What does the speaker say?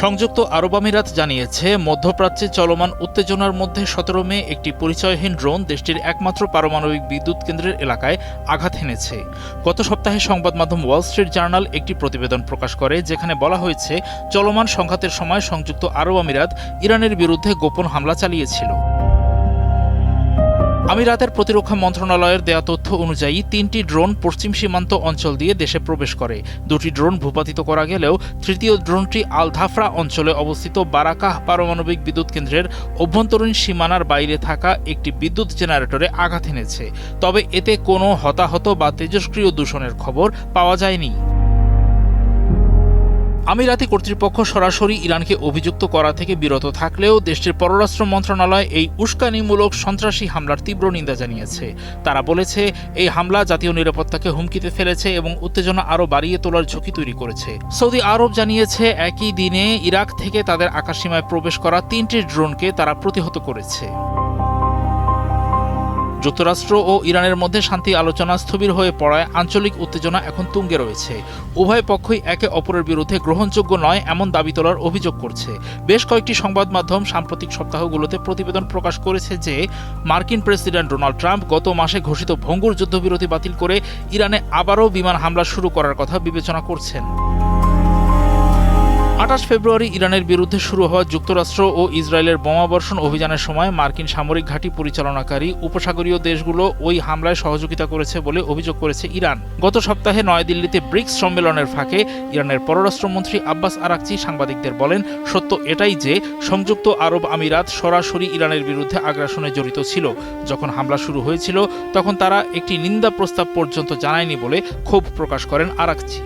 সংযুক্ত আরব আমিরাত জানিয়েছে, মধ্যপ্রাচ্যে চলমান উত্তেজনার মধ্যে ১৭ মে একটি পরিচয়হীন ড্রোন দেশটির একমাত্র পারমাণবিক বিদ্যুৎ কেন্দ্রের এলাকায় আঘাত হেনেছে। গত সপ্তাহে সংবাদ মাধ্যম ওয়াল স্ট্রিট জার্নাল একটি প্রতিবেদন প্রকাশ করে, যেখানে বলা হয়েছে চলমান সংঘাতের সময় সংযুক্ত আরব আমিরাত ইরানের বিরুদ্ধে গোপন হামলা চালিয়েছিল। আমিরাতের প্রতিরক্ষা মন্ত্রণালয়ের দেয়া তথ্য অনুযায়ী ৩টি ড্রোন পশ্চিম সীমান্ত অঞ্চল দিয়ে দেশে প্রবেশ করে। ২টি ড্রোন ভূপাতিত করা গেলেও তৃতীয় ড্রোনটি আল ধাফরা অঞ্চলে অবস্থিত বারাকাহ পারমাণবিক বিদ্যুৎ কেন্দ্রের অভ্যন্তরীণ সীমানার বাইরে থাকা একটি বিদ্যুৎ জেনারেটরে আঘাত এনেছে। তবে এতে কোনো হতাহত বা তেজস্ক্রিয় দূষণের খবর পাওয়া যায়নি। আমিরাতি কর্তৃপক্ষ সরাসরি ইরানকে অভিযুক্ত করা থেকে বিরত থাকলেও দেশটির পররাষ্ট্র মন্ত্রণালয় এই উস্কানিমূলক সন্ত্রাসী হামলার তীব্র নিন্দা জানিয়েছে। তারা বলেছে, এই হামলা জাতীয় নিরাপত্তাকে হুমকিতে ফেলেছে এবং উত্তেজনা আরও বাড়িয়ে তোলার ঝুঁকি তৈরি করেছে। সৌদি আরব জানিয়েছে, একই দিনে ইরাক থেকে তাদের আকাশসীমায় প্রবেশ করা ৩টি ড্রোনকে তারা প্রতিহত করেছে। যুক্তরাষ্ট্র ও ইরানের মধ্যে শান্তি আলোচনা স্থবির হয়ে পড়ায় আঞ্চলিক উত্তেজনা এখন তুঙ্গে রয়েছে। উভয় পক্ষই একে অপরের বিরুদ্ধে গ্রহণযোগ্য নয় এমন দাবি তোলার অভিযোগ করছে। বেশ কয়েকটি সংবাদ মাধ্যম সাম্প্রতিক সপ্তাহগুলোতে প্রতিবেদন প্রকাশ করেছে যে মার্কিন প্রেসিডেন্ট ডোনাল্ড ট্রাম্প গত মাসে ঘোষিত ভঙ্গুর যুদ্ধবিরতি বাতিল করে ইরানে আবারও বিমান হামলা শুরু করার কথা বিবেচনা করছেন। ২৮ ফেব্রুয়ারি ইরানের বিরুদ্ধে শুরু হওয়া যুক্তরাষ্ট্র ও ইসরায়েলের বোমাবর্ষণ অভিযানের সময় মার্কিন সামরিক ঘাঁটি পরিচালনাকারী উপসাগরীয় দেশগুলো ওই হামলায় সহযোগিতা করেছে বলে অভিযোগ করেছে ইরান। গত সপ্তাহে নয়াদিল্লিতে ব্রিক্স সম্মেলনের ফাঁকে ইরানের পররাষ্ট্রমন্ত্রী আব্বাস আরাকচি সাংবাদিকদের বলেন, সত্য এটাই যে সংযুক্ত আরব আমিরাত সরাসরি ইরানের বিরুদ্ধে আগ্রাসনে জড়িত ছিল। যখন হামলা শুরু হয়েছিল তখন তারা একটি নিন্দা প্রস্তাব পর্যন্ত জানায়নি বলে ক্ষোভ প্রকাশ করেন আরাকচি।